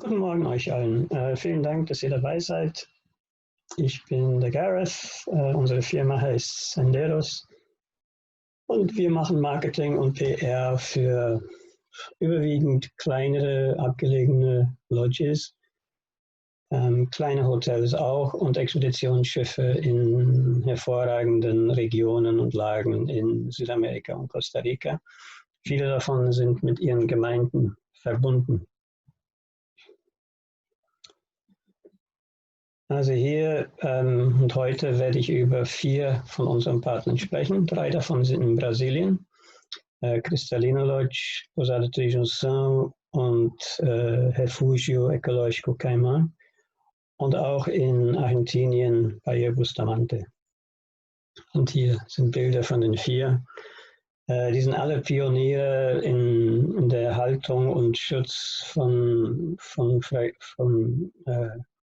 Guten Morgen euch allen. Vielen Dank, dass ihr dabei seid. Ich bin der Gareth. Unsere Firma heißt Senderos und wir machen Marketing und PR für überwiegend kleinere, abgelegene Lodges, kleine Hotels auch und Expeditionsschiffe in hervorragenden Regionen und Lagen in Südamerika und Costa Rica. Viele davon sind mit ihren Gemeinden verbunden. Also hier und heute werde ich über 4 von unseren Partnern sprechen. 3 davon sind in Brasilien, Cristalino Lodge, Posada de Junção und Refugio Ecológico Caimán und auch in Argentinien bei Bustamante. Und hier sind Bilder von den 4. Die sind alle Pioniere in der Erhaltung und Schutz von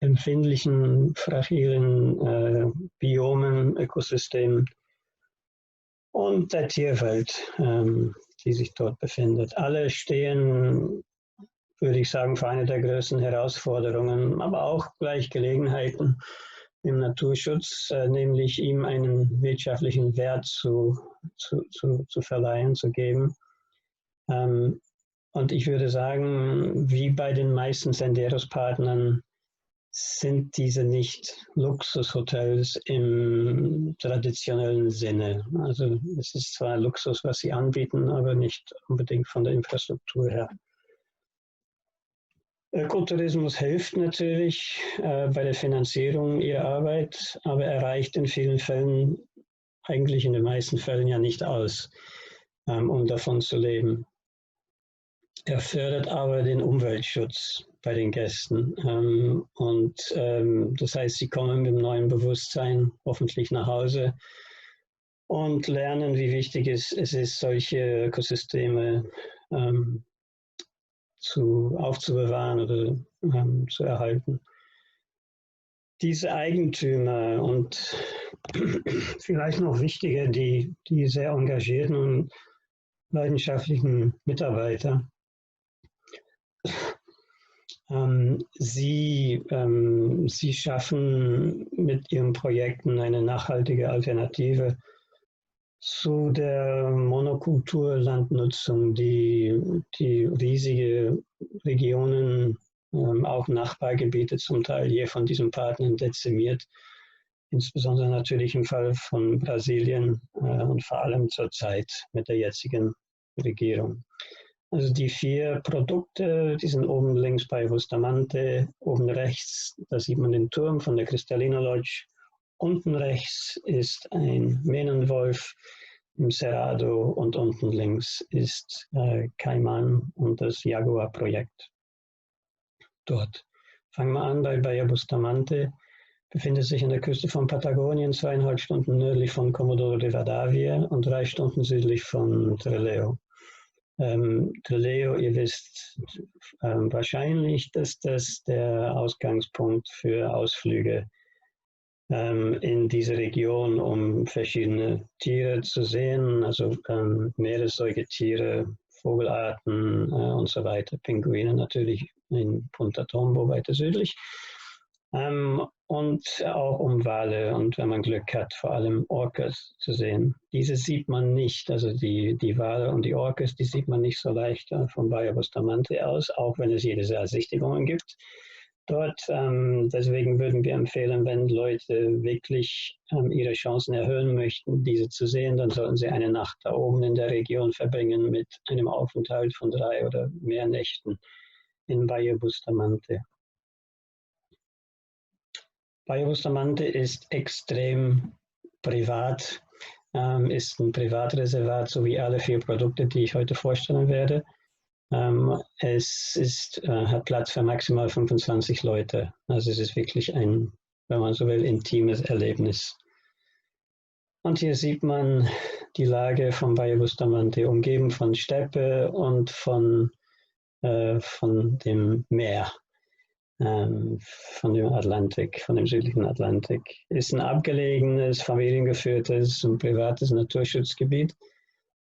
empfindlichen, fragilen Biomen, Ökosystemen und der Tierwelt, die sich dort befindet. Alle stehen, würde ich sagen, vor einer der größten Herausforderungen, aber auch gleich Gelegenheiten im Naturschutz, nämlich ihm einen wirtschaftlichen Wert zu verleihen, zu geben. Und ich würde sagen, wie bei den meisten Senderos-Partnern, sind diese nicht Luxushotels im traditionellen Sinne. Also es ist zwar Luxus, was sie anbieten, aber nicht unbedingt von der Infrastruktur her. Ökotourismus hilft natürlich bei der Finanzierung ihrer Arbeit, aber erreicht in vielen Fällen, eigentlich in den meisten Fällen ja nicht aus, um davon zu leben. Er fördert aber den Umweltschutz bei den Gästen. Das heißt, sie kommen mit einem neuen Bewusstsein hoffentlich nach Hause und lernen, wie wichtig es ist, solche Ökosysteme aufzubewahren oder zu erhalten. Diese Eigentümer und vielleicht noch wichtiger, die sehr engagierten und leidenschaftlichen Mitarbeiter, Sie schaffen mit ihren Projekten eine nachhaltige Alternative zu der Monokulturlandnutzung, die riesige Regionen, auch Nachbargebiete zum Teil hier von diesen Partnern dezimiert, insbesondere natürlich im Fall von Brasilien und vor allem zurzeit mit der jetzigen Regierung. Also die 4 Produkte, die sind oben links bei Bustamante, oben rechts, da sieht man den Turm von der Cristalino Lodge. Unten rechts ist ein Mähnenwolf im Cerrado und unten links ist Caimán und das Jaguar-Projekt dort. Fangen wir an bei Bustamante, befindet sich an der Küste von Patagonien, 2,5 Stunden nördlich von Comodoro Rivadavia und 3 Stunden südlich von Trelew. Trelew, ihr wisst wahrscheinlich, dass das der Ausgangspunkt für Ausflüge in diese Region, um verschiedene Tiere zu sehen, also Meeressäugetiere, Vogelarten und so weiter, Pinguine natürlich in Punta Tombo weiter südlich. Und auch um Wale und wenn man Glück hat, vor allem Orcas zu sehen. Diese sieht man nicht, also die Wale und die Orcas, die sieht man nicht so leicht von Baía Bustamante aus, auch wenn es jedes Jahr Sichtigungen gibt dort. Deswegen würden wir empfehlen, wenn Leute wirklich ihre Chancen erhöhen möchten, diese zu sehen, dann sollten sie eine Nacht da oben in der Region verbringen mit einem Aufenthalt von 3 oder mehr Nächten in Baía Bustamante. Baía Bustamante ist extrem privat, ist ein Privatreservat, so wie alle 4 Produkte, die ich heute vorstellen werde. Es hat Platz für maximal 25 Leute. Also es ist wirklich ein, wenn man so will, intimes Erlebnis. Und hier sieht man die Lage von Baía Bustamante, umgeben von Steppe und von dem Meer. Von dem Atlantik, von dem südlichen Atlantik. Ist ein abgelegenes, familiengeführtes und privates Naturschutzgebiet.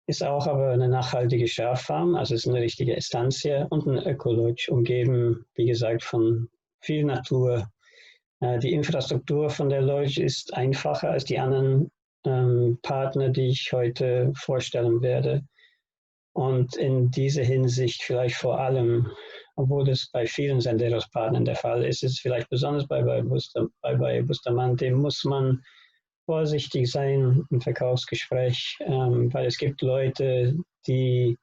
Ist auch aber eine nachhaltige Schaffarm, also ist eine richtige Estancia und ein Ökolodge, umgeben, wie gesagt, von viel Natur. Die Infrastruktur von der Lodge ist einfacher als die anderen Partner, die ich heute vorstellen werde. Und in dieser Hinsicht vielleicht vor allem, obwohl das bei vielen Senderos-Partnern der Fall ist, ist es vielleicht besonders bei Bustamante, muss man vorsichtig sein im Verkaufsgespräch, weil es gibt Leute, die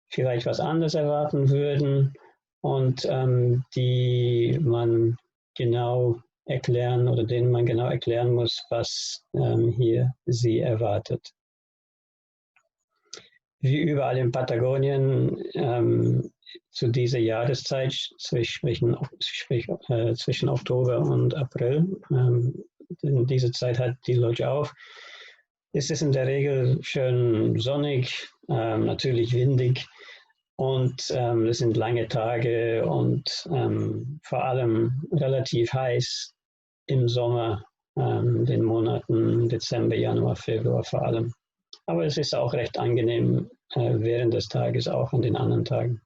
vielleicht was anderes erwarten würden und die man genau erklären oder denen man genau erklären muss, was hier sie erwartet. Wie überall in Patagonien zu dieser Jahreszeit zwischen Oktober und April, in dieser Zeit hat die Lodge auf. Es ist in der Regel schön sonnig, natürlich windig und es sind lange Tage und vor allem relativ heiß im Sommer, den Monaten Dezember, Januar, Februar vor allem. Aber es ist auch recht angenehm während des Tages, auch an den anderen Tagen.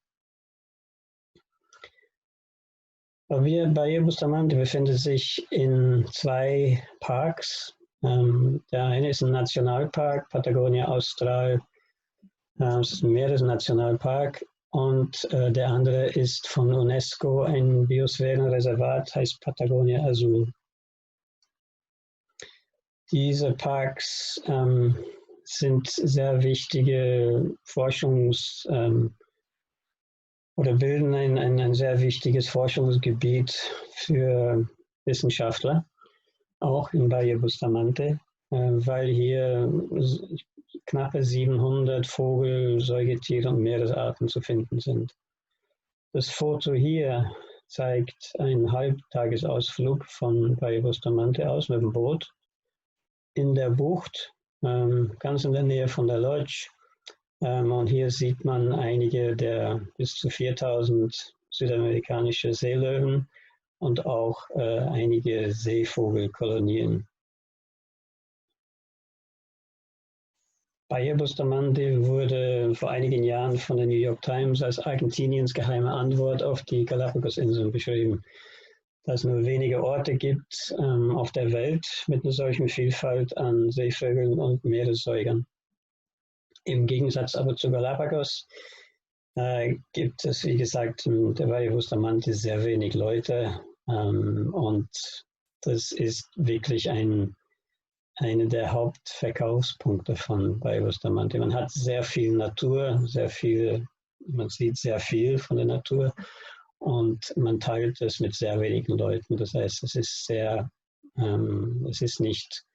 Bahia Bustamante befindet sich in 2 Parks. Der eine ist ein Nationalpark, Patagonia Austral. Es ist ein Meeresnationalpark. Und der andere ist von UNESCO ein Biosphärenreservat, heißt Patagonia Azul. Diese Parks sind sehr wichtige oder bilden ein sehr wichtiges Forschungsgebiet für Wissenschaftler, auch in Bahia Bustamante, weil hier knappe 700 Vogel-, Säugetiere und Meeresarten zu finden sind. Das Foto hier zeigt einen Halbtagesausflug von Bahia Bustamante aus mit dem Boot in der Bucht, ganz in der Nähe von der Lodge. Und hier sieht man einige der bis zu 4000 südamerikanische Seelöwen und auch einige Seevogelkolonien. Bahia Bustamante wurde vor einigen Jahren von der New York Times als Argentiniens geheime Antwort auf die Galapagos-Inseln beschrieben. Da es nur wenige Orte gibt auf der Welt mit einer solchen Vielfalt an Seevögeln und Meeressäugern. Im Gegensatz aber zu Galapagos gibt es, wie gesagt, in der Bahia Bustamante sehr wenig Leute und das ist wirklich einer der Hauptverkaufspunkte von Bahia Bustamante. Man hat sehr viel Natur, man sieht sehr viel von der Natur und man teilt es mit sehr wenigen Leuten. Das heißt, es ist nicht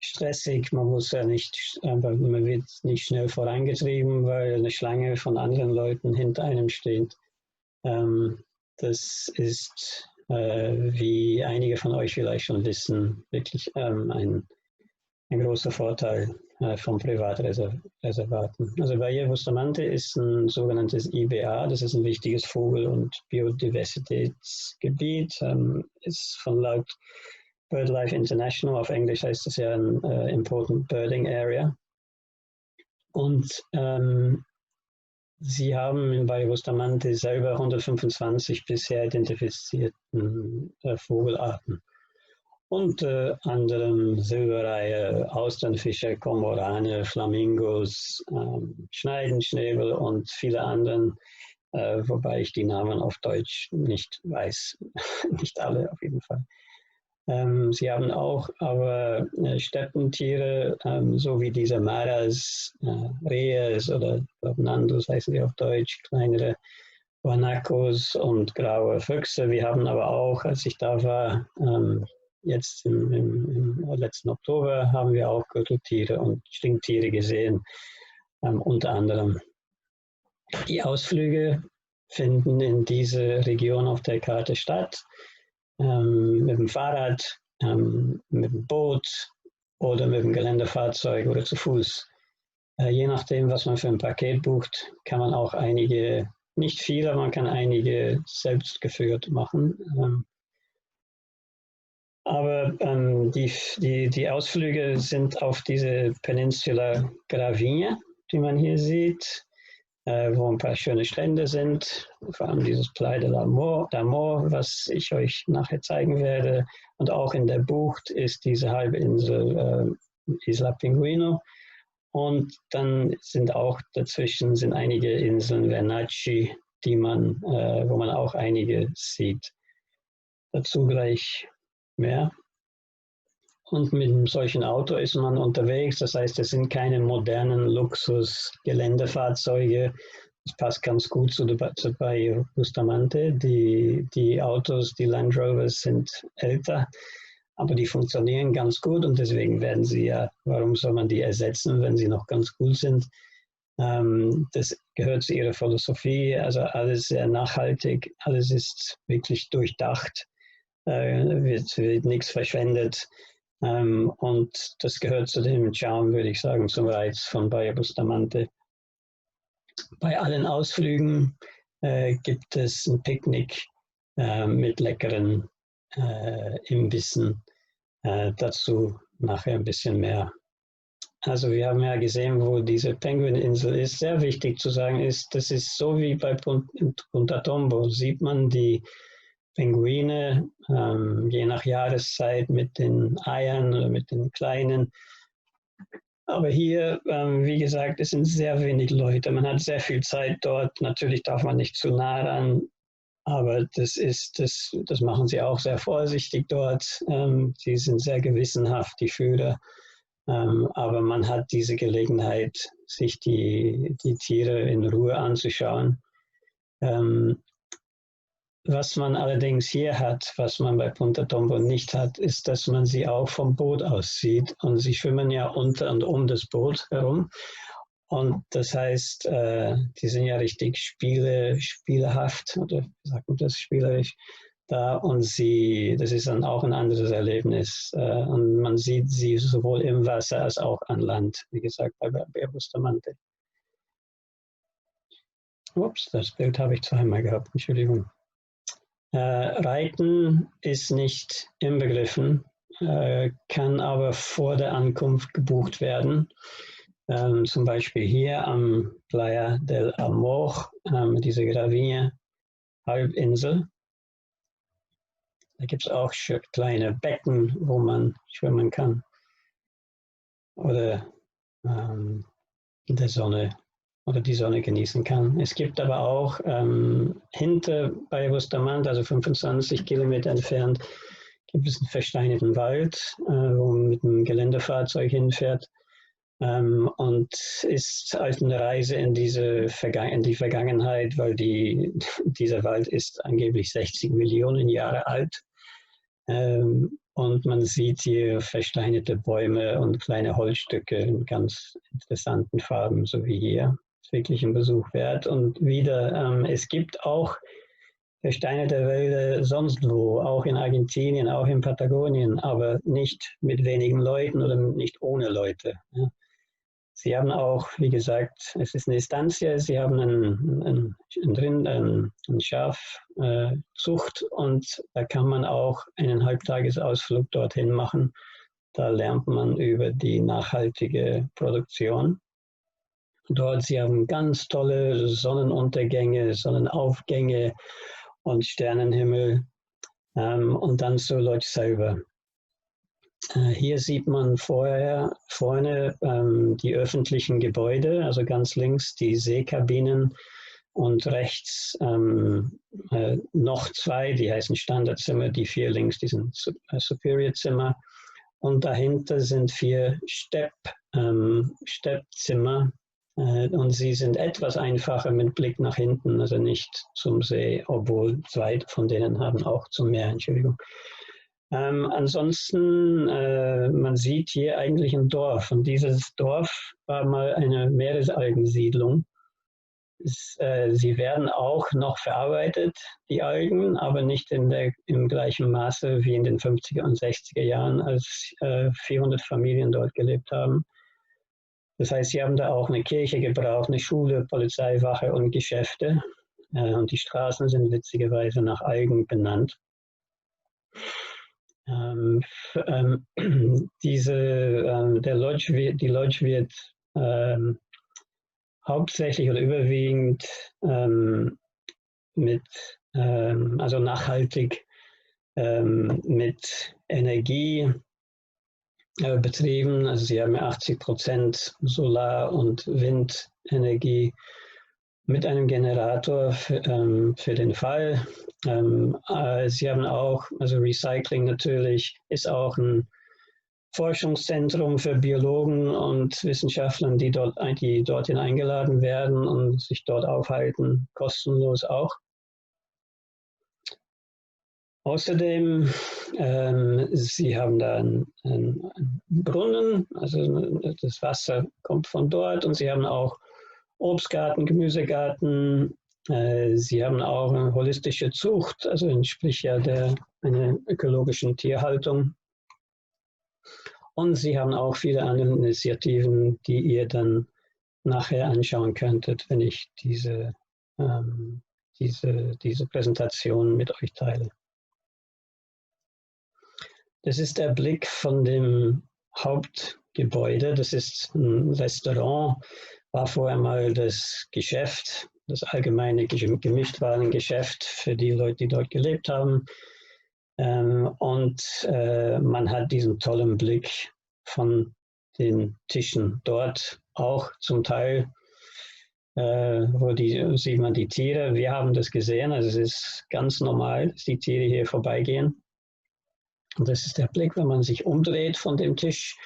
stressig, man wird nicht schnell vorangetrieben, weil eine Schlange von anderen Leuten hinter einem steht. Das ist, wie einige von euch vielleicht schon wissen, wirklich ein großer Vorteil von Privatreservaten. Also Bahia Bustamante ist ein sogenanntes IBA, das ist ein wichtiges Vogel- und Biodiversitätsgebiet, ist von laut BirdLife International, auf Englisch heißt es ja ein Important Birding Area. Und sie haben in Bahia Bustamante selber 125 bisher identifizierten Vogelarten. Unter anderem Silberreihe, Austernfische, Kormorane, Flamingos, Schneidenschnäbel und viele anderen, wobei ich die Namen auf Deutsch nicht weiß, nicht alle auf jeden Fall. Sie haben auch aber Steppentiere, so wie diese Maras, Rehes oder Nandus heißen sie auf Deutsch, kleinere Guanacos und graue Füchse. Wir haben aber auch, als ich da war, jetzt im letzten Oktober, haben wir auch Gürteltiere und Stinktiere gesehen, unter anderem. Die Ausflüge finden in dieser Region auf der Karte statt. Mit dem Fahrrad, mit dem Boot oder mit dem Geländefahrzeug oder zu Fuß. Je nachdem, was man für ein Paket bucht, kann man auch einige, nicht viele, aber man kann einige selbst geführt machen. Aber die Ausflüge sind auf diese Peninsula Gravinha, die man hier sieht, wo ein paar schöne Strände sind, vor allem dieses Playa d'Amor, was ich euch nachher zeigen werde. Und auch in der Bucht ist diese Halbinsel Isla Pinguino. Und dann sind auch dazwischen sind einige Inseln, Vernacci, wo man auch einige sieht. Dazu gleich mehr. Und mit einem solchen Auto ist man unterwegs, das heißt, es sind keine modernen Luxus-Geländefahrzeuge. Das passt ganz gut zu bei Bustamante. Die Autos, die Land Rovers sind älter, aber die funktionieren ganz gut und deswegen werden sie ja, warum soll man die ersetzen, wenn sie noch ganz gut sind? Das gehört zu ihrer Philosophie, also alles sehr nachhaltig, alles ist wirklich durchdacht, wird nichts verschwendet. Und das gehört zu dem Charme, würde ich sagen, zum Reiz von Bayer Bustamante. Bei allen Ausflügen gibt es ein Picknick mit leckeren Imbissen. Dazu nachher ein bisschen mehr. Also wir haben ja gesehen, wo diese Penguininsel ist. Sehr wichtig zu sagen ist, das ist so wie bei Punta Tombo, sieht man die Pinguine, je nach Jahreszeit mit den Eiern oder mit den Kleinen. Aber hier, wie gesagt, es sind sehr wenig Leute. Man hat sehr viel Zeit dort. Natürlich darf man nicht zu nah ran, aber das machen sie auch sehr vorsichtig dort. Sie sind sehr gewissenhaft, die Führer. Aber man hat diese Gelegenheit, sich die Tiere in Ruhe anzuschauen. Was man allerdings hier hat, was man bei Punta Tombo nicht hat, ist, dass man sie auch vom Boot aus sieht. Und sie schwimmen ja unter und um das Boot herum. Und das heißt, die sind ja richtig spielehaft, oder wie sagt man das, spielerisch da. Und das ist dann auch ein anderes Erlebnis. Und man sieht sie sowohl im Wasser als auch an Land, wie gesagt, bei Bustamante. Ups, das Bild habe ich zweimal gehabt, Entschuldigung. Reiten ist nicht inbegriffen, kann aber vor der Ankunft gebucht werden. Zum Beispiel hier am Playa del Amor, diese Gravina-Halbinsel. Da gibt es auch kleine Becken, wo man schwimmen kann. Oder in der Sonne oder die Sonne genießen kann. Es gibt aber auch hinter bei Bustamante, also 25 Kilometer entfernt, gibt es einen versteinerten Wald, wo man mit einem Geländefahrzeug hinfährt und ist halt eine Reise in die Vergangenheit, weil dieser Wald ist angeblich 60 Millionen Jahre alt. Und man sieht hier versteinerte Bäume und kleine Holzstücke in ganz interessanten Farben, so wie hier. Ist wirklich ein Besuch wert. Und wieder, es gibt auch versteinerte Wälder sonst wo, auch in Argentinien, auch in Patagonien, aber nicht mit wenigen Leuten oder nicht ohne Leute. Ja. Sie haben auch, wie gesagt, es ist eine Estancia, sie haben ein Schafzucht und da kann man auch einen Halbtagesausflug dorthin machen. Da lernt man über die nachhaltige Produktion. Dort, sie haben ganz tolle Sonnenuntergänge, Sonnenaufgänge und Sternenhimmel und dann zur Lodge selber. Hier sieht man vorne die öffentlichen Gebäude, also ganz links die Seekabinen und rechts noch zwei, die heißen Standardzimmer, die 4 links, die sind Superior-Zimmer. Und dahinter sind 4 Steppzimmer und sie sind etwas einfacher mit Blick nach hinten, also nicht zum See, obwohl 2 von denen haben auch zum Meer, Entschuldigung. Ansonsten, man sieht hier eigentlich ein Dorf und dieses Dorf war mal eine Meeresalgensiedlung. Sie werden auch noch verarbeitet, die Algen, aber nicht im gleichen Maße wie in den 50er und 60er Jahren, als 400 Familien dort gelebt haben. Das heißt, sie haben da auch eine Kirche gebraucht, eine Schule, Polizeiwache und Geschäfte. Und die Straßen sind witzigerweise nach Algen benannt. Die Lodge wird hauptsächlich oder überwiegend also nachhaltig mit Energie betrieben. Also sie haben 80% Solar- und Windenergie mit einem Generator für den Fall. Sie haben auch, also Recycling natürlich ist auch ein Forschungszentrum für Biologen und Wissenschaftler, die dorthin eingeladen werden und sich dort aufhalten, kostenlos auch. Außerdem, sie haben da einen Brunnen, also das Wasser kommt von dort, und sie haben auch Obstgarten, Gemüsegarten. Sie haben auch eine holistische Zucht, also entspricht ja einer ökologischen Tierhaltung. Und sie haben auch viele andere Initiativen, die ihr dann nachher anschauen könntet, wenn ich diese Präsentation mit euch teile. Das ist der Blick von dem Hauptgebäude. Das ist ein Restaurant, war vorher mal das Geschäft, das allgemeine Gemischtwarengeschäft für die Leute, die dort gelebt haben. Und man hat diesen tollen Blick von den Tischen dort, auch zum Teil, sieht man die Tiere. Wir haben das gesehen, also es ist ganz normal, dass die Tiere hier vorbeigehen. Und das ist der Blick, wenn man sich umdreht von dem Tisch.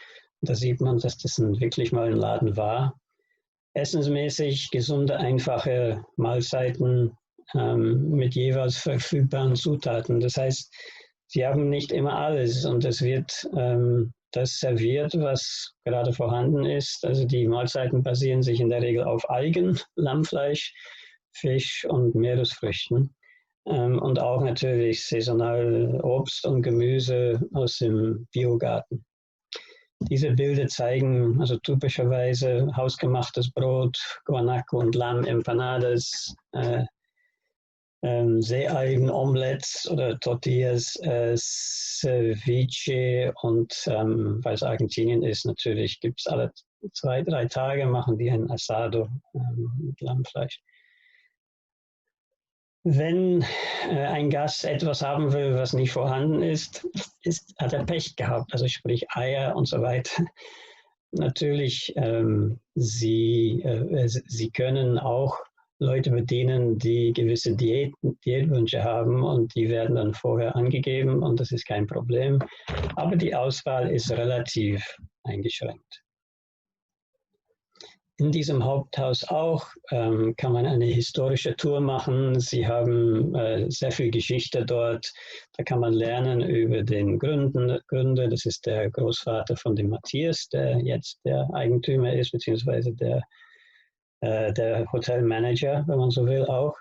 Da sieht man, dass das wirklich mal ein Laden war. Essensmäßig gesunde, einfache Mahlzeiten mit jeweils verfügbaren Zutaten. Das heißt, sie haben nicht immer alles, und es wird das serviert, was gerade vorhanden ist. Also die Mahlzeiten basieren sich in der Regel auf Algen, Lammfleisch, Fisch und Meeresfrüchten. Und auch natürlich saisonal Obst und Gemüse aus dem Biogarten. Diese Bilder zeigen also typischerweise hausgemachtes Brot, Guanaco und Lamm, Empanadas, Seealgen, Omelettes oder Tortillas, Ceviche, und weil es Argentinien ist, natürlich gibt es alle 2-3 Tage, machen die ein Asado mit Lammfleisch. Wenn ein Gast etwas haben will, was nicht vorhanden ist, hat er Pech gehabt, also sprich Eier und so weiter. Natürlich, sie können auch Leute bedienen, die gewisse Diätwünsche haben, und die werden dann vorher angegeben, und das ist kein Problem. Aber die Auswahl ist relativ eingeschränkt. In diesem Haupthaus auch kann man eine historische Tour machen. Sie haben sehr viel Geschichte dort. Da kann man lernen über den Gründer. Das ist der Großvater von dem Matthias, der jetzt der Eigentümer ist, beziehungsweise der Hotelmanager, wenn man so will, auch.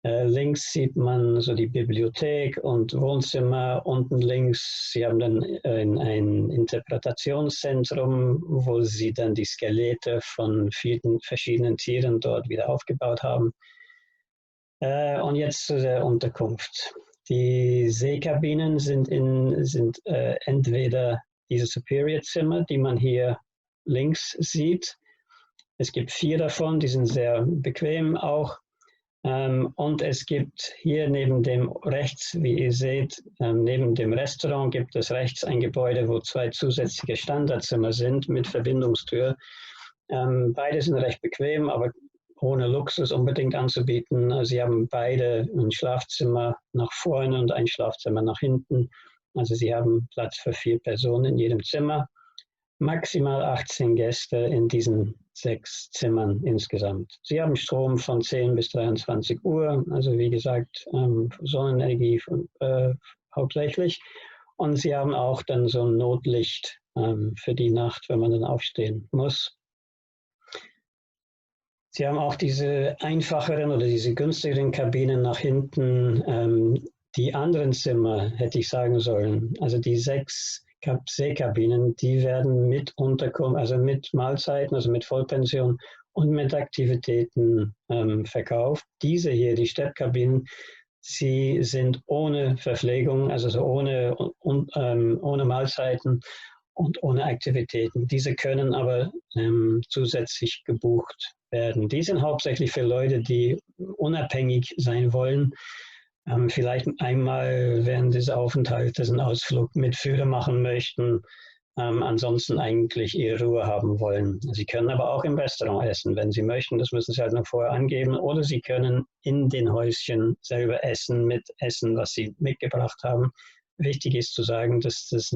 Links sieht man so die Bibliothek und Wohnzimmer. Unten links, Sie haben dann ein Interpretationszentrum, wo Sie dann die Skelette von vielen verschiedenen Tieren dort wieder aufgebaut haben. Und jetzt zu der Unterkunft. Die Seekabinen sind entweder diese Superior-Zimmer, die man hier links sieht. Es gibt 4 davon, die sind sehr bequem auch. Und es gibt hier neben dem rechts, wie ihr seht, neben dem Restaurant gibt es rechts ein Gebäude, wo 2 zusätzliche Standardzimmer sind mit Verbindungstür. Beide sind recht bequem, aber ohne Luxus unbedingt anzubieten. Sie haben beide ein Schlafzimmer nach vorne und ein Schlafzimmer nach hinten. Also Sie haben Platz für 4 Personen in jedem Zimmer. Maximal 18 Gäste in diesen 6 Zimmern insgesamt. Sie haben Strom von 10 bis 23 Uhr, also wie gesagt Sonnenenergie hauptsächlich. Und Sie haben auch dann so ein Notlicht für die Nacht, wenn man dann aufstehen muss. Sie haben auch diese einfacheren oder diese günstigeren Kabinen nach hinten. Die anderen Zimmer, hätte ich sagen sollen, also die 6 Seekabinen, die werden mit Unterkunft, also mit Mahlzeiten, also mit Vollpension und mit Aktivitäten verkauft. Diese hier, die Steppkabinen, sie sind ohne Verpflegung, also so ohne Mahlzeiten und ohne Aktivitäten. Diese können aber zusätzlich gebucht werden. Die sind hauptsächlich für Leute, die unabhängig sein wollen, vielleicht einmal während des Aufenthaltes einen Ausflug mit Führer machen möchten, ansonsten eigentlich ihre Ruhe haben wollen. Sie können aber auch im Restaurant essen, wenn sie möchten. Das müssen sie halt noch vorher angeben. Oder sie können in den Häuschen selber essen, mit Essen, was sie mitgebracht haben. Wichtig ist zu sagen, dass das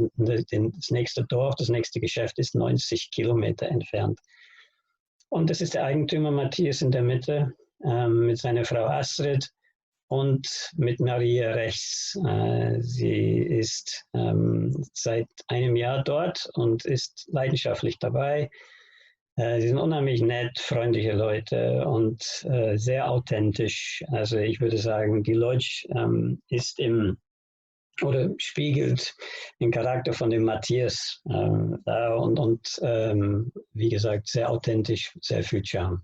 nächste Dorf, das nächste Geschäft ist 90 Kilometer entfernt. Und das ist der Eigentümer Matthias in der Mitte mit seiner Frau Astrid und mit Maria rechts. Sie ist seit einem Jahr dort und ist leidenschaftlich dabei. Sie sind unheimlich nett, freundliche Leute und sehr authentisch. Also ich würde sagen, die Lodge ist oder spiegelt den Charakter von dem Matthias da und wie gesagt, sehr authentisch, sehr viel Charme.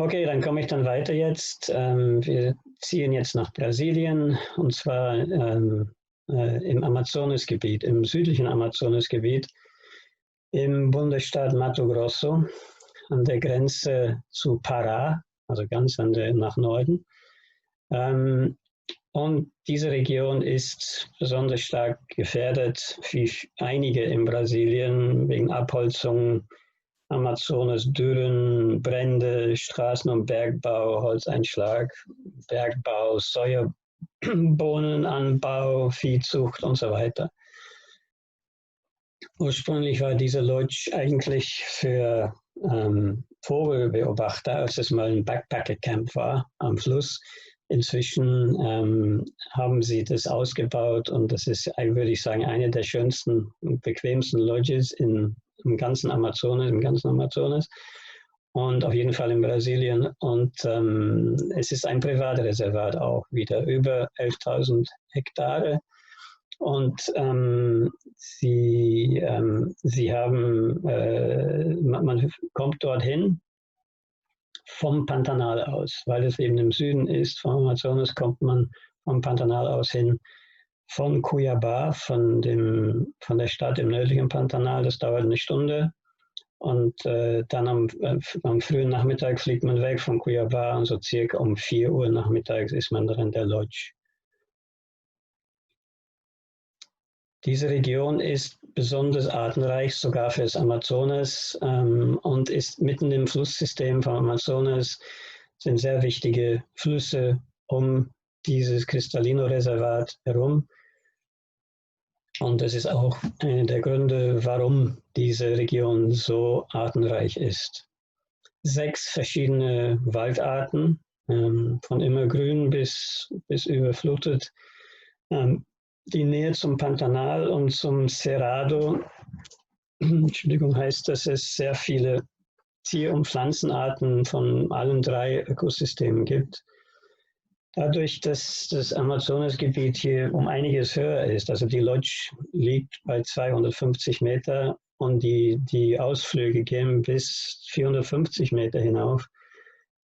Okay, dann komme ich dann weiter jetzt. Wir ziehen jetzt nach Brasilien und zwar im Amazonasgebiet, im südlichen Amazonasgebiet, im Bundesstaat Mato Grosso, an der Grenze zu Pará, also ganz nach Norden. Und diese Region ist besonders stark gefährdet, wie einige in Brasilien, wegen Abholzung, Amazonas, Dürren, Brände, Straßen- und Bergbau, Holzeinschlag, Bergbau, Sojabohnenanbau, Viehzucht und so weiter. Ursprünglich war diese Lodge eigentlich für Vogelbeobachter, als es mal ein Backpacker-Camp war am Fluss. Inzwischen haben sie das ausgebaut und das ist, würde ich sagen, eine der schönsten und bequemsten Lodges im ganzen Amazonas und auf jeden Fall in Brasilien. Und es ist ein Privatreservat auch wieder, über 11.000 Hektare. Und sie haben, man kommt dorthin vom Pantanal aus, weil es eben im Süden ist, vom Amazonas kommt man vom Pantanal aus hin, von Cuiabá, von der Stadt im nördlichen Pantanal, das dauert eine Stunde. Und dann am frühen Nachmittag fliegt man weg von Cuiabá und so circa um 4 Uhr nachmittags ist man dann in der Lodge. Diese Region ist besonders artenreich, sogar für das Amazonas, und ist mitten im Flusssystem vom Amazonas, sind sehr wichtige Flüsse um dieses Cristalino-Reservat herum. Und das ist auch einer der Gründe, warum diese Region so artenreich ist. 6 verschiedene Waldarten, von immergrün bis überflutet. Die Nähe zum Pantanal und zum Cerrado, Entschuldigung, heißt, dass es sehr viele Tier- und Pflanzenarten von allen 3 Ökosystemen gibt. Dadurch, dass das Amazonasgebiet hier um einiges höher ist, also die Lodge liegt bei 250 Meter und die Ausflüge gehen bis 450 Meter hinauf,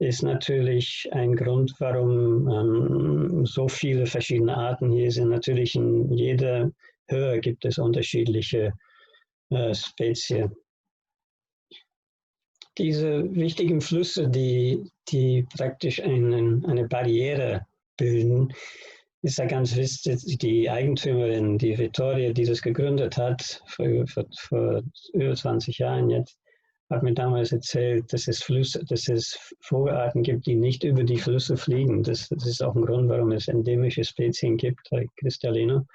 ist natürlich ein Grund, warum so viele verschiedene Arten hier sind. Natürlich in jeder Höhe gibt es unterschiedliche Spezien. Diese wichtigen Flüsse, die praktisch eine Barriere bilden, ist ja ganz wichtig. Die Eigentümerin, die Vittoria, die das gegründet hat, vor über 20 Jahren jetzt, hat mir damals erzählt, dass es Vogelarten gibt, die nicht über die Flüsse fliegen. Das ist auch ein Grund, warum es endemische Spezien gibt, like Cristalino.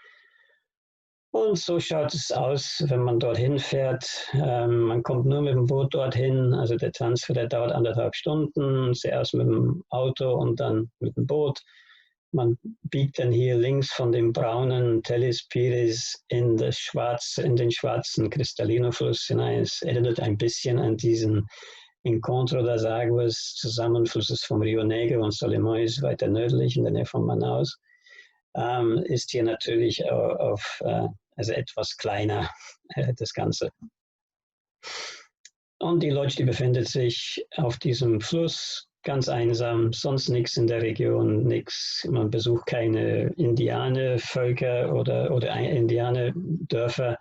Und so schaut es aus, wenn man dorthin fährt. Man kommt nur mit dem Boot dorthin, also der Transfer, der dauert 1,5 Stunden, zuerst mit dem Auto und dann mit dem Boot. Man biegt dann hier links von dem braunen Teles Pires in den schwarzen Cristalino-Fluss hinein. Es erinnert ein bisschen an diesen Encontro das Aguas, Zusammenflusses vom Rio Negro und Solimões, weiter nördlich in der Nähe von Manaus. Ist hier natürlich also etwas kleiner, das Ganze. Und die Lodge, die befindet sich auf diesem Fluss, ganz einsam, sonst nichts in der Region, nichts. Man besucht keine Indianervölker oder Indianerdörfer.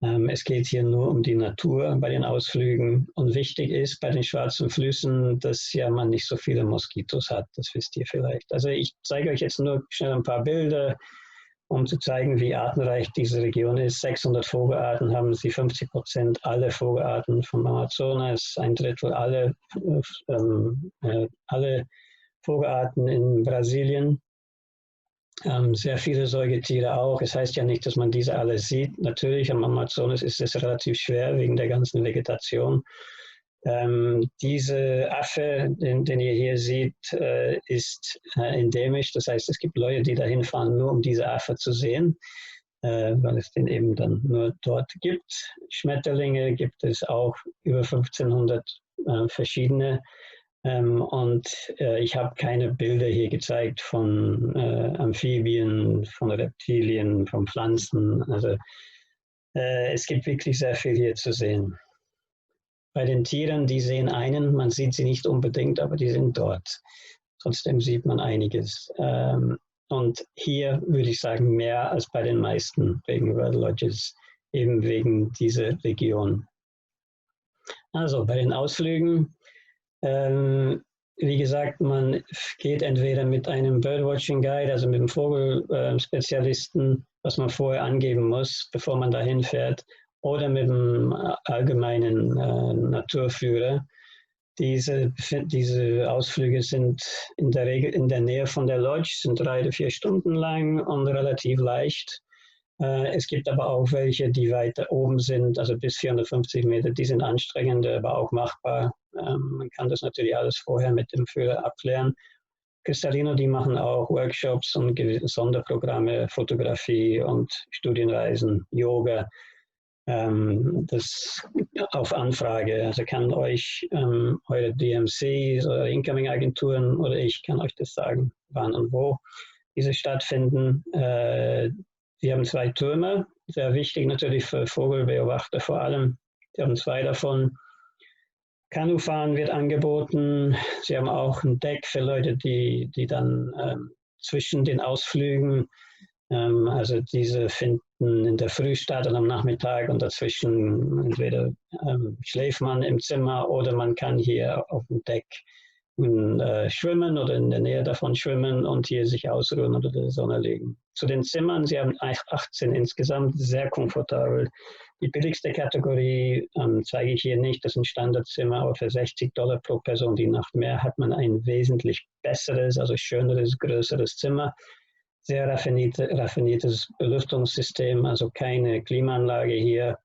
Es geht hier nur um die Natur bei den Ausflügen. Und wichtig ist bei den schwarzen Flüssen, dass ja man nicht so viele Moskitos hat. Das wisst ihr vielleicht. Also ich zeige euch jetzt nur schnell ein paar Bilder, um zu zeigen, wie artenreich diese Region ist. 600 Vogelarten haben sie, 50% alle Vogelarten vom Amazonas, ein Drittel alle Vogelarten in Brasilien. Sehr viele Säugetiere auch. Es heißt ja nicht, dass man diese alle sieht. Natürlich, am Amazonas ist es relativ schwer wegen der ganzen Vegetation. Diese Affe, den ihr hier seht, ist endemisch. Das heißt, es gibt Leute, die dahin fahren, nur um diese Affe zu sehen, weil es den eben dann nur dort gibt. Schmetterlinge gibt es auch über 1500 verschiedene. Ich habe keine Bilder hier gezeigt von Amphibien, von Reptilien, von Pflanzen. Also es gibt wirklich sehr viel hier zu sehen. Bei den Tieren, die sehen einen, man sieht sie nicht unbedingt, aber die sind dort. Trotzdem sieht man einiges. Und hier würde ich sagen, mehr als bei den meisten Regenwald Lodges, eben wegen dieser Region. Also bei den Ausflügen, wie gesagt, man geht entweder mit einem Birdwatching Guide, also mit einem Vogelspezialisten, was man vorher angeben muss, bevor man dahin fährt, oder mit einem allgemeinen Naturführer. Diese Ausflüge sind in der Regel in der Nähe von der Lodge, sind 3 oder 4 Stunden lang und relativ leicht. Es gibt aber auch welche, die weiter oben sind, also bis 450 Meter, die sind anstrengender, aber auch machbar. Man kann das natürlich alles vorher mit dem Führer abklären. Cristalino, die machen auch Workshops und Sonderprogramme, Fotografie und Studienreisen, Yoga. Das auf Anfrage. Also kann euch eure DMCs oder Incoming-Agenturen oder ich kann euch das sagen, wann und wo diese stattfinden. Sie haben 2 Türme, sehr wichtig natürlich für Vogelbeobachter vor allem. Sie haben 2 davon. Kanufahren wird angeboten. Sie haben auch ein Deck für Leute, die dann zwischen den Ausflügen, also diese finden in der Früh statt und am Nachmittag und dazwischen entweder schläft man im Zimmer oder man kann hier auf dem Deck schwimmen oder in der Nähe davon schwimmen und hier sich ausruhen oder in der Sonne liegen. Zu den Zimmern, sie haben 18 insgesamt, sehr komfortabel. Die billigste Kategorie zeige ich hier nicht, das ist ein Standardzimmer, aber für $60 pro Person die Nacht mehr hat man ein wesentlich besseres, also schöneres, größeres Zimmer. Sehr raffiniertes Belüftungssystem, also keine Klimaanlage hier.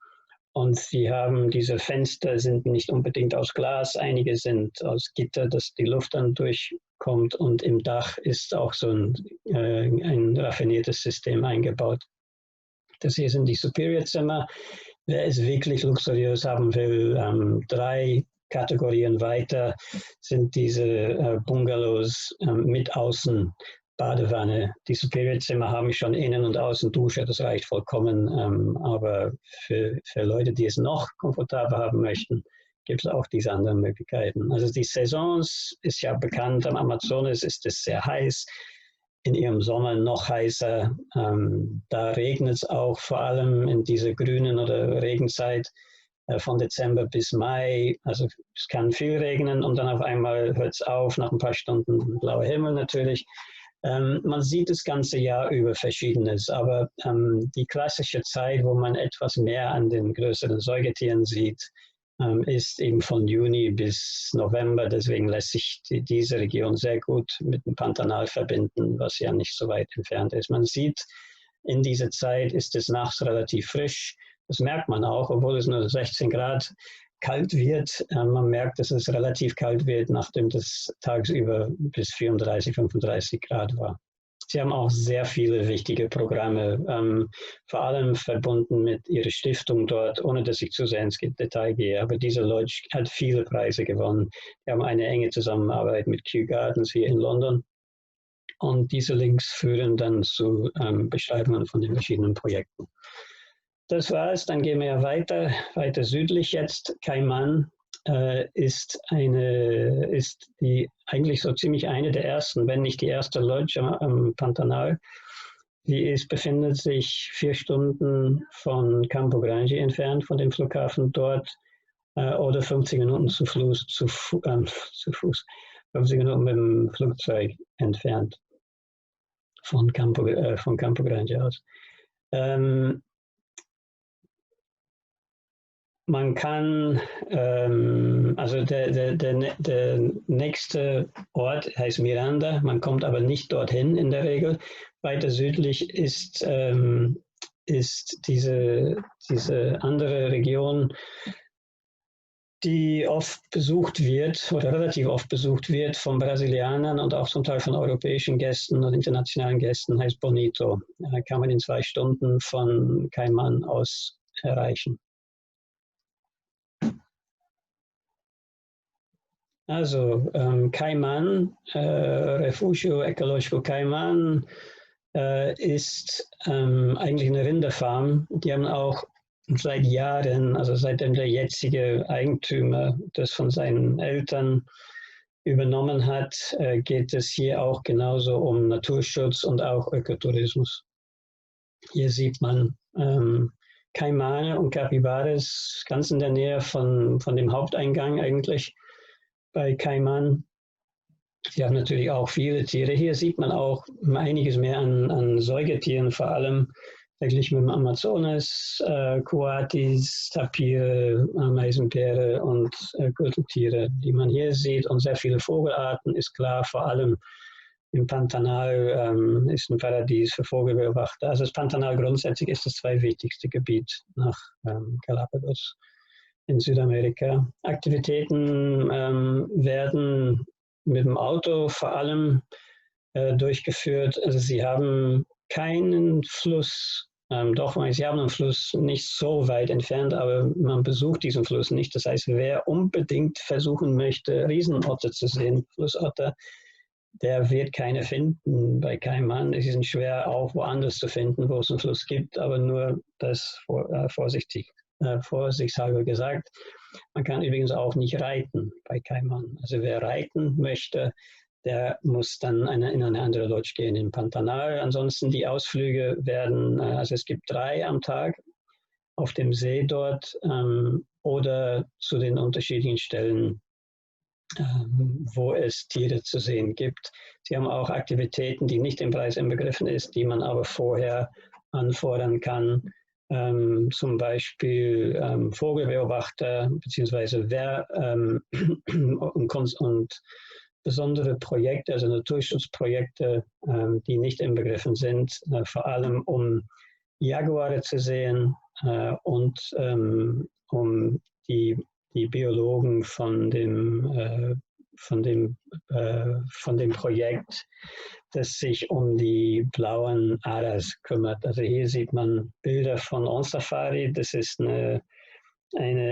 Und sie haben diese Fenster, sind nicht unbedingt aus Glas, einige sind aus Gitter, dass die Luft dann durchkommt. Und im Dach ist auch so ein raffiniertes System eingebaut. Das hier sind die Superior-Zimmer. Wer es wirklich luxuriös haben will, 3 Kategorien weiter sind diese Bungalows mit Außenbadewanne. Die Superior-Zimmer haben schon Innen- und Außendusche, das reicht vollkommen. Aber für Leute, die es noch komfortabler haben möchten, gibt es auch diese anderen Möglichkeiten. Also die Saisons ist ja bekannt, am Amazonas ist es sehr heiß, in ihrem Sommer noch heißer. Da regnet es auch vor allem in dieser grünen oder Regenzeit von Dezember bis Mai. Also es kann viel regnen und dann auf einmal hört es auf, nach ein paar Stunden blauer Himmel natürlich. Man sieht das ganze Jahr über Verschiedenes, aber die klassische Zeit, wo man etwas mehr an den größeren Säugetieren sieht, ist eben von Juni bis November. Deswegen lässt sich diese Region sehr gut mit dem Pantanal verbinden, was ja nicht so weit entfernt ist. Man sieht, in dieser Zeit ist es nachts relativ frisch. Das merkt man auch, obwohl es nur 16 Grad kalt wird. Man merkt, dass es relativ kalt wird, nachdem das tagsüber bis 34, 35 Grad war. Sie haben auch sehr viele wichtige Programme, vor allem verbunden mit ihrer Stiftung dort, ohne dass ich zu sehr ins Detail gehe. Aber diese Lodge hat viele Preise gewonnen. Wir haben eine enge Zusammenarbeit mit Kew Gardens hier in London. Und diese Links führen dann zu Beschreibungen von den verschiedenen Projekten. Das war's, dann gehen wir ja weiter südlich jetzt. Cayman ist die eigentlich so ziemlich eine der ersten, wenn nicht die erste Lodge am Pantanal. befindet sich 4 Stunden von Campo Grande entfernt, von dem Flughafen dort, oder 50 Minuten zu Fuß, 50 Minuten mit dem Flugzeug entfernt von Campo Grande aus. Man kann, also der nächste Ort heißt Miranda, man kommt aber nicht dorthin in der Regel. Weiter südlich ist diese andere Region, die oft besucht wird oder relativ oft besucht wird von Brasilianern und auch zum Teil von europäischen Gästen und internationalen Gästen, heißt Bonito. Kann man in 2 Stunden von Cayman aus erreichen. Also Cayman, Refugio Ecologico Cayman, ist eigentlich eine Rinderfarm. Die haben auch seit Jahren, also seitdem der jetzige Eigentümer das von seinen Eltern übernommen hat, geht es hier auch genauso um Naturschutz und auch Ökotourismus. Hier sieht man Kaimane und Capibaras ganz in der Nähe von dem Haupteingang eigentlich bei Cayman. Sie haben natürlich auch viele Tiere. Hier sieht man auch einiges mehr an Säugetieren, vor allem verglichen mit dem Amazonas, Koatis, Tapire, Ameisenbären und Gürteltiere, die man hier sieht. Und sehr viele Vogelarten, ist klar, vor allem im Pantanal ist ein Paradies für Vogelbeobachter. Also das Pantanal grundsätzlich ist das zweitwichtigste Gebiet nach Galapagos in Südamerika. Aktivitäten werden mit dem Auto vor allem durchgeführt. Also sie haben keinen Fluss, sie haben einen Fluss nicht so weit entfernt, aber man besucht diesen Fluss nicht. Das heißt, wer unbedingt versuchen möchte, Riesenotter zu sehen, Flussotter, der wird keine finden bei Cayman. Sie sind schwer auch woanders zu finden, wo es einen Fluss gibt, aber nur das vorsichtshalber gesagt. Man kann übrigens auch nicht reiten bei Cayman. Also wer reiten möchte, der muss dann in eine andere Lodge gehen, in Pantanal. Ansonsten die Ausflüge werden, also es gibt 3 am Tag auf dem See dort oder zu den unterschiedlichen Stellen, wo es Tiere zu sehen gibt. Sie haben auch Aktivitäten, die nicht im Preis inbegriffen ist, die man aber vorher anfordern kann. Zum Beispiel Vogelbeobachter beziehungsweise und besondere Projekte, also Naturschutzprojekte, die nicht inbegriffen sind, vor allem um Jaguare zu sehen und um die Biologen von dem Projekt, das sich um die blauen Aras kümmert. Also hier sieht man Bilder von On Safari. Das ist eine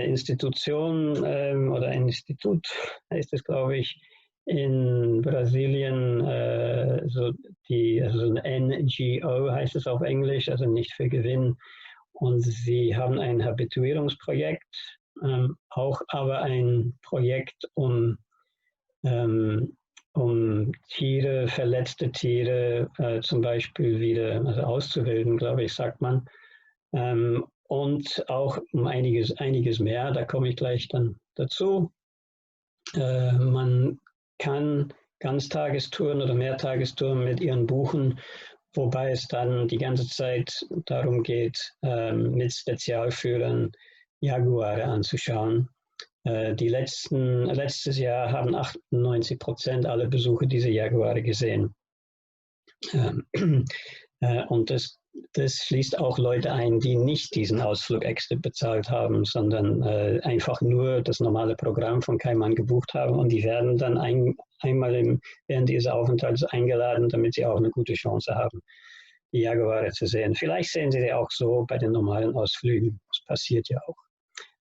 Institution oder ein Institut, heißt es, glaube ich, in Brasilien, also ein NGO heißt es auf Englisch, also nicht für Gewinn. Und sie haben ein Habituierungsprojekt, auch aber ein Projekt, um Tiere, verletzte Tiere zum Beispiel wieder auszubilden, glaube ich, sagt man. Und auch um einiges mehr, da komme ich gleich dann dazu. Man kann Ganztagestouren oder Mehrtagestouren mit ihren buchen, wobei es dann die ganze Zeit darum geht, mit Spezialführern Jaguare anzuschauen. Letztes Jahr haben 98% aller Besucher diese Jaguare gesehen. Und das schließt auch Leute ein, die nicht diesen Ausflug extra bezahlt haben, sondern einfach nur das normale Programm von Cayman gebucht haben. Und die werden dann einmal während dieses Aufenthalts eingeladen, damit sie auch eine gute Chance haben, die Jaguare zu sehen. Vielleicht sehen sie auch so bei den normalen Ausflügen. Das passiert ja auch.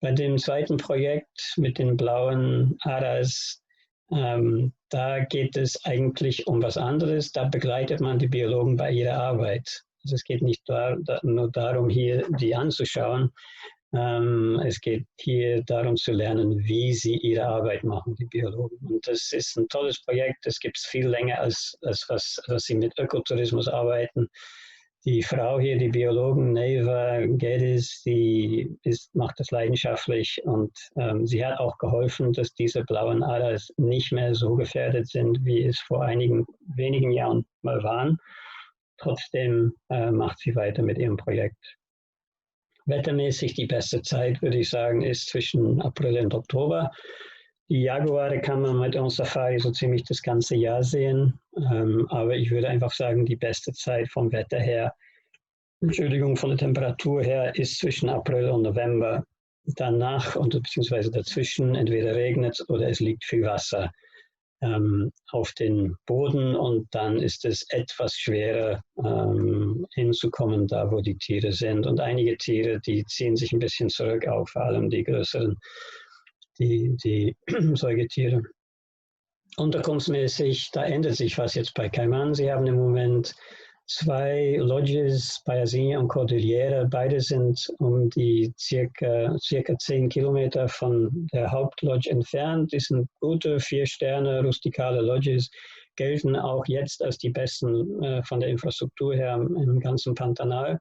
Bei dem zweiten Projekt mit den blauen Aras, da geht es eigentlich um was anderes. Da begleitet man die Biologen bei ihrer Arbeit. Also es geht nicht nur darum, hier die anzuschauen. Es geht hier darum zu lernen, wie sie ihre Arbeit machen, die Biologen. Und das ist ein tolles Projekt. Das gibt es viel länger, als was sie mit Ökotourismus arbeiten. Die Frau hier, die Biologin Neva Geddes, macht das leidenschaftlich und sie hat auch geholfen, dass diese blauen Aders nicht mehr so gefährdet sind, wie es vor wenigen Jahren mal waren. Trotzdem macht sie weiter mit ihrem Projekt. Wettermäßig die beste Zeit, würde ich sagen, ist zwischen April und Oktober. Die Jaguare kann man mit uns Safari so ziemlich das ganze Jahr sehen, aber ich würde einfach sagen, die beste Zeit vom Wetter her, Entschuldigung, von der Temperatur her, ist zwischen April und November. Danach und beziehungsweise dazwischen entweder regnet es oder es liegt viel Wasser auf den Boden und dann ist es etwas schwerer hinzukommen, da wo die Tiere sind. Und einige Tiere, die ziehen sich ein bisschen zurück, auch vor allem die größeren, die Säugetiere. Unterkunftsmäßig, da ändert sich was jetzt bei Cayman. Sie haben im Moment 2 Lodges bei Argentinien und Cordillera. Beide sind um die circa 10 Kilometer von der Hauptlodge entfernt. Die sind gute 4 Sterne rustikale Lodges, gelten auch jetzt als die besten von der Infrastruktur her im ganzen Pantanal.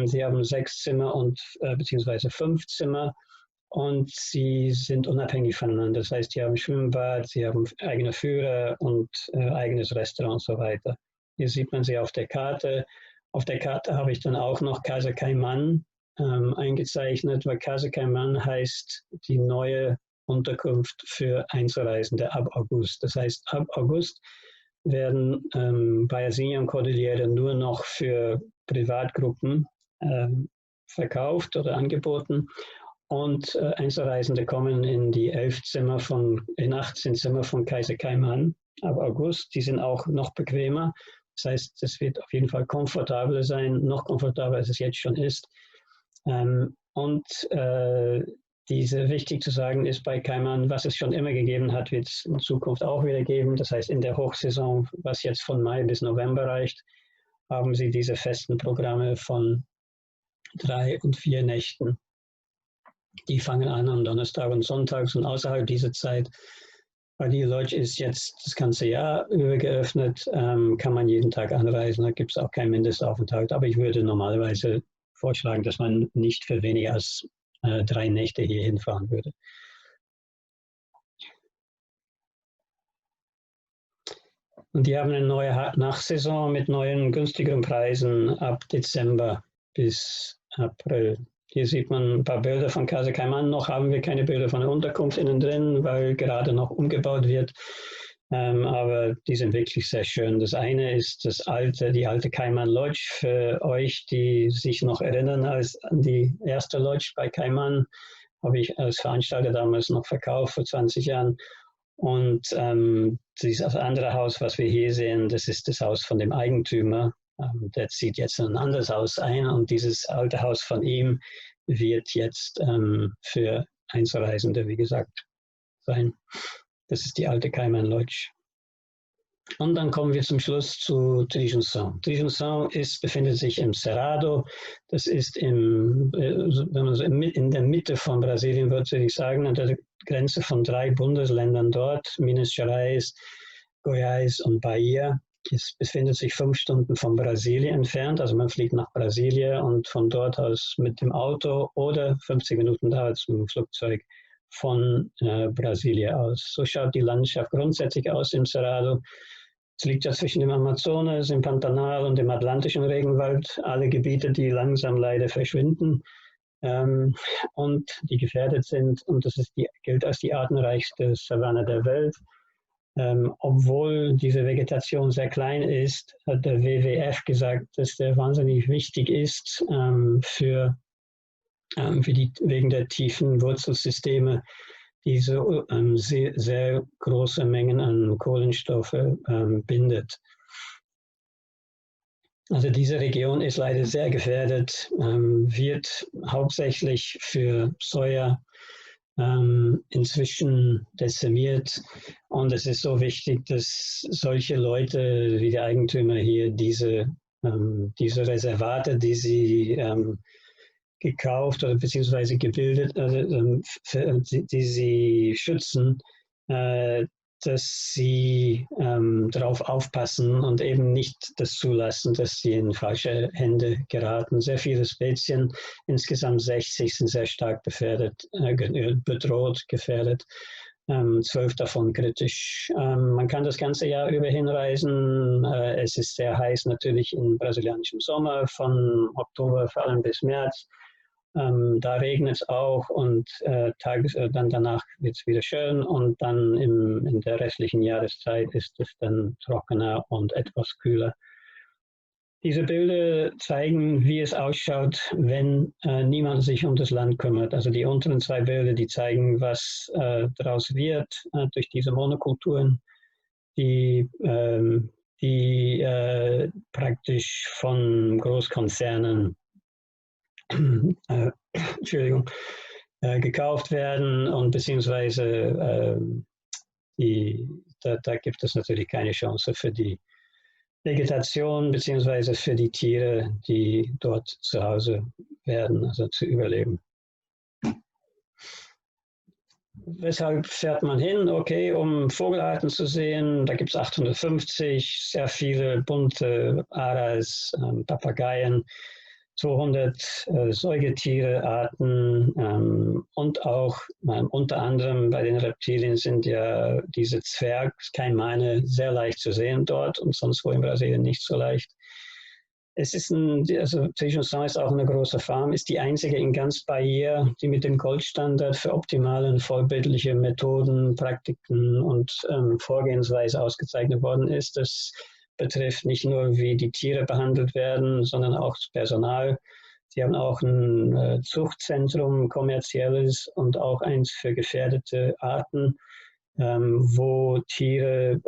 Sie haben 6 Zimmer und beziehungsweise 5 Zimmer. Und sie sind unabhängig voneinander. Das heißt, sie haben Schwimmbad, sie haben eigene Führer und eigenes Restaurant und so weiter. Hier sieht man sie auf der Karte. Auf der Karte habe ich dann auch noch Casa Cayman eingezeichnet, weil Casa Cayman heißt die neue Unterkunft für Einzelreisende ab August. Das heißt, ab August werden bei Argentinien und Cordillera nur noch für Privatgruppen verkauft oder angeboten. Und Einzelreisende kommen in die 18 Zimmer von Kaiser Cayman ab August. Die sind auch noch bequemer. Das heißt, es wird auf jeden Fall komfortabler sein, noch komfortabler, als es jetzt schon ist. Wichtig zu sagen ist bei Cayman, was es schon immer gegeben hat, wird es in Zukunft auch wieder geben. Das heißt, in der Hochsaison, was jetzt von Mai bis November reicht, haben sie diese festen Programme von 3 und 4 Nächten. Die fangen an am Donnerstag und Sonntag und außerhalb dieser Zeit, weil die Lodge ist jetzt das ganze Jahr über geöffnet, kann man jeden Tag anreisen, da gibt es auch keinen Mindestaufenthalt. Aber ich würde normalerweise vorschlagen, dass man nicht für weniger als 3 Nächte hier hinfahren würde. Und die haben eine neue Nachsaison mit neuen, günstigeren Preisen ab Dezember bis April. Hier sieht man ein paar Bilder von Casa Cayman. Noch haben wir keine Bilder von der Unterkunft innen drin, weil gerade noch umgebaut wird. Aber die sind wirklich sehr schön. Das eine ist die alte Cayman Lodge. Für euch, die sich noch erinnern an die erste Lodge bei Cayman, habe ich als Veranstalter damals noch verkauft vor 20 Jahren. Und das andere Haus, was wir hier sehen, das ist das Haus von dem Eigentümer. Der zieht jetzt ein anderes Haus ein und dieses alte Haus von ihm wird jetzt für Einzelreisende, wie gesagt, sein. Das ist die alte Cayman Lodge. Und dann kommen wir zum Schluss zu Trigenson. Trigenson befindet sich im Cerrado. Das ist in der Mitte von Brasilien, würde ich sagen, an der Grenze von 3 Bundesländern dort, Minas Gerais, Goiás und Bahia. Es befindet sich 5 Stunden von Brasilien entfernt, also man fliegt nach Brasilien und von dort aus mit dem Auto oder 50 Minuten dauert es mit dem Flugzeug von Brasilien aus. So schaut die Landschaft grundsätzlich aus im Cerrado. Es liegt ja zwischen dem Amazonas, dem Pantanal und dem atlantischen Regenwald, alle Gebiete, die langsam leider verschwinden und die gefährdet sind. Und das gilt als die artenreichste Savanne der Welt. Obwohl diese Vegetation sehr klein ist, hat der WWF gesagt, dass der wahnsinnig wichtig ist wegen der tiefen Wurzelsysteme, die so sehr große Mengen an Kohlenstoffe bindet. Also diese Region ist leider sehr gefährdet, wird hauptsächlich für Soja inzwischen dezimiert und es ist so wichtig, dass solche Leute wie der Eigentümer hier diese Reservate, die sie gekauft oder beziehungsweise gebildet, die sie schützen, dass dass sie darauf aufpassen und eben nicht das zulassen, dass sie in falsche Hände geraten. Sehr viele Spezien, insgesamt 60, sind sehr stark bedroht, gefährdet. 12 davon kritisch. Man kann das ganze Jahr über hinreisen. Es ist sehr heiß natürlich im brasilianischen Sommer, von Oktober vor allem bis März. Da regnet es auch und dann danach wird es wieder schön und dann in der restlichen Jahreszeit ist es dann trockener und etwas kühler. Diese Bilder zeigen, wie es ausschaut, wenn niemand sich um das Land kümmert. Also die unteren zwei Bilder, die zeigen, was daraus wird durch diese Monokulturen, die praktisch von Großkonzernen Entschuldigung, gekauft werden und beziehungsweise da gibt es natürlich keine Chance für die Vegetation beziehungsweise für die Tiere, die dort zu Hause werden, also zu überleben. Weshalb fährt man hin? Okay, um Vogelarten zu sehen. Da gibt es 850, sehr viele bunte Aras, Papageien, 200 Säugetierearten und auch unter anderem bei den Reptilien sind ja diese Zwergkaimane sehr leicht zu sehen dort und sonst wo in Brasilien nicht so leicht. Es ist also Tourismus ist auch eine große Farm, ist die einzige in ganz Bahia, die mit dem Goldstandard für optimale und vorbildliche Methoden, Praktiken und Vorgehensweise ausgezeichnet worden ist. Das betrifft nicht nur, wie die Tiere behandelt werden, sondern auch das Personal. Sie haben auch ein Zuchtzentrum, kommerzielles und auch eins für gefährdete Arten, wo Tiere,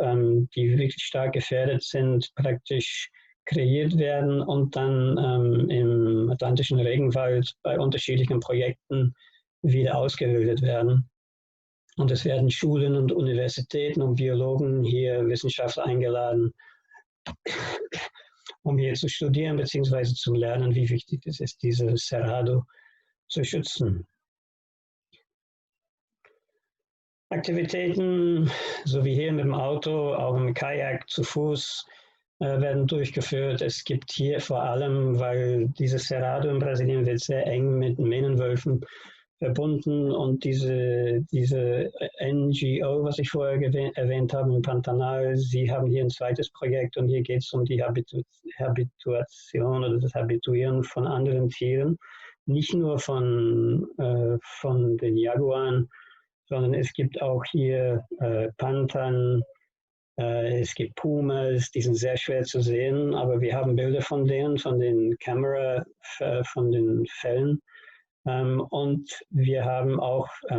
die wirklich stark gefährdet sind, praktisch kreiert werden und dann im atlantischen Regenwald bei unterschiedlichen Projekten wieder ausgebildet werden. Und es werden Schulen und Universitäten und Biologen hier, Wissenschaftler eingeladen, um hier zu studieren bzw. zu lernen, wie wichtig es ist, diese Cerrado zu schützen. Aktivitäten, so wie hier mit dem Auto, auch im Kajak, zu Fuß, werden durchgeführt. Es gibt hier vor allem, weil dieses Cerrado in Brasilien wird sehr eng mit Mähnenwölfen verbunden und diese NGO, was ich vorher erwähnt habe, im Pantanal, sie haben hier ein zweites Projekt und hier geht es um die Habituation oder das Habituieren von anderen Tieren, nicht nur von den Jaguaren, sondern es gibt auch hier Panthern, es gibt Pumas, die sind sehr schwer zu sehen, aber wir haben Bilder von denen, von den von den Fällen. Und wir haben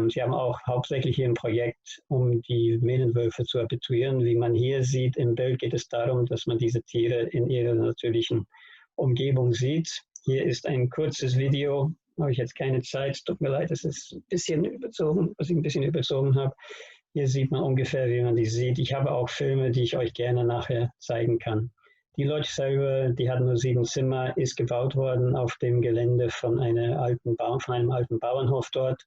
sie haben auch hauptsächlich hier ein Projekt, um die Mähnenwölfe zu habituieren. Wie man hier sieht im Bild, geht es darum, dass man diese Tiere in ihrer natürlichen Umgebung sieht. Hier ist ein kurzes Video, habe ich jetzt keine Zeit, tut mir leid, es ist ein bisschen überzogen, was ich ein bisschen überzogen habe. Hier sieht man ungefähr, wie man die sieht. Ich habe auch Filme, die ich euch gerne nachher zeigen kann. Die Lodge selber, die hat nur 7 Zimmer, ist gebaut worden auf dem Gelände von einem alten Bauernhof dort.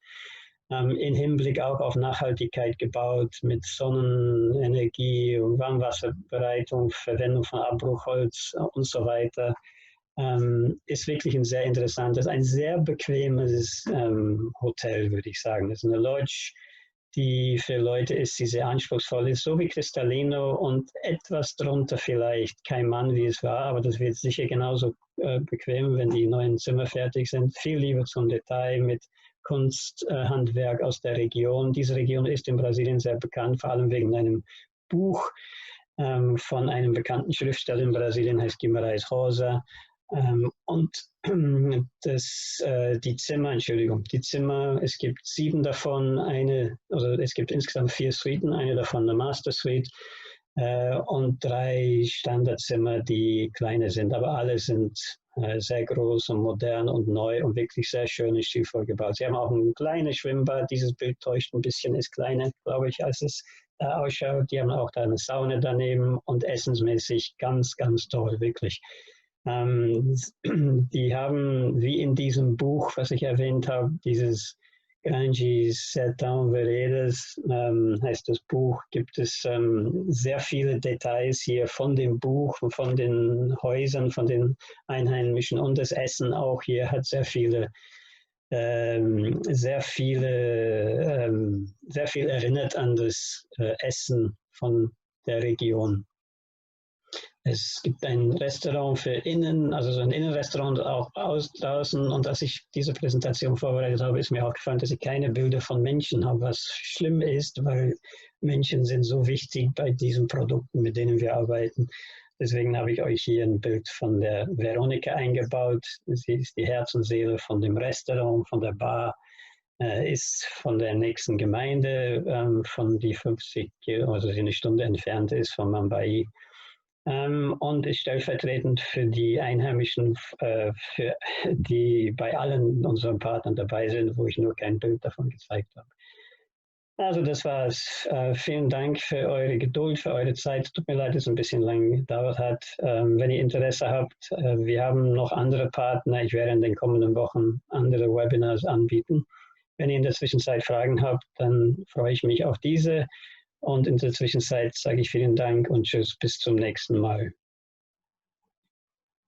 In Hinblick auch auf Nachhaltigkeit gebaut, mit Sonnenenergie und Warmwasserbereitung, Verwendung von Abbruchholz und so weiter. Ist wirklich ein sehr interessantes, ein sehr bequemes Hotel, würde ich sagen. Das ist eine Lodge, die für Leute ist, die sehr anspruchsvoll ist, so wie Cristalino und etwas drunter vielleicht kein Mann, wie es war, aber das wird sicher genauso bequem, wenn die neuen Zimmer fertig sind. Viel Liebe zum Detail mit Kunsthandwerk aus der Region. Diese Region ist in Brasilien sehr bekannt, vor allem wegen einem Buch von einem bekannten Schriftsteller in Brasilien, heißt Guimarães Rosa. Und die Zimmer, es gibt 7 davon, es gibt insgesamt 4 Suiten, eine davon eine Master Suite und 3 Standardzimmer, die kleiner sind, aber alle sind sehr groß und modern und neu und wirklich sehr schön und stilvoll gebaut. Sie haben auch ein kleines Schwimmbad, dieses Bild täuscht ein bisschen, ist kleiner, glaube ich, als es da ausschaut. Die haben auch da eine Sauna daneben und essensmäßig ganz, ganz toll, wirklich. Die haben, wie in diesem Buch, was ich erwähnt habe, dieses Veredas heißt das Buch, gibt es sehr viele Details hier von dem Buch, von den Häusern, von den Einheimischen und das Essen auch hier hat sehr viel erinnert an das Essen von der Region. Es gibt ein Restaurant für innen, also so ein Innenrestaurant auch draußen. Und als ich diese Präsentation vorbereitet habe, ist mir aufgefallen, dass ich keine Bilder von Menschen habe, was schlimm ist, weil Menschen sind so wichtig bei diesen Produkten, mit denen wir arbeiten. Deswegen habe ich euch hier ein Bild von der Veronika eingebaut. Sie ist die Herz und Seele von dem Restaurant, von der Bar, ist von der nächsten Gemeinde, von die 50, also eine Stunde entfernt ist von Mumbai. Und ist stellvertretend für die Einheimischen, für die bei allen unseren Partnern dabei sind, wo ich nur kein Bild davon gezeigt habe. Also das war's. Vielen Dank für eure Geduld, für eure Zeit. Tut mir leid, dass es ein bisschen lang gedauert hat. Wenn ihr Interesse habt, wir haben noch andere Partner. Ich werde in den kommenden Wochen andere Webinars anbieten. Wenn ihr in der Zwischenzeit Fragen habt, dann freue ich mich auf diese. Und in der Zwischenzeit sage ich vielen Dank und tschüss, bis zum nächsten Mal.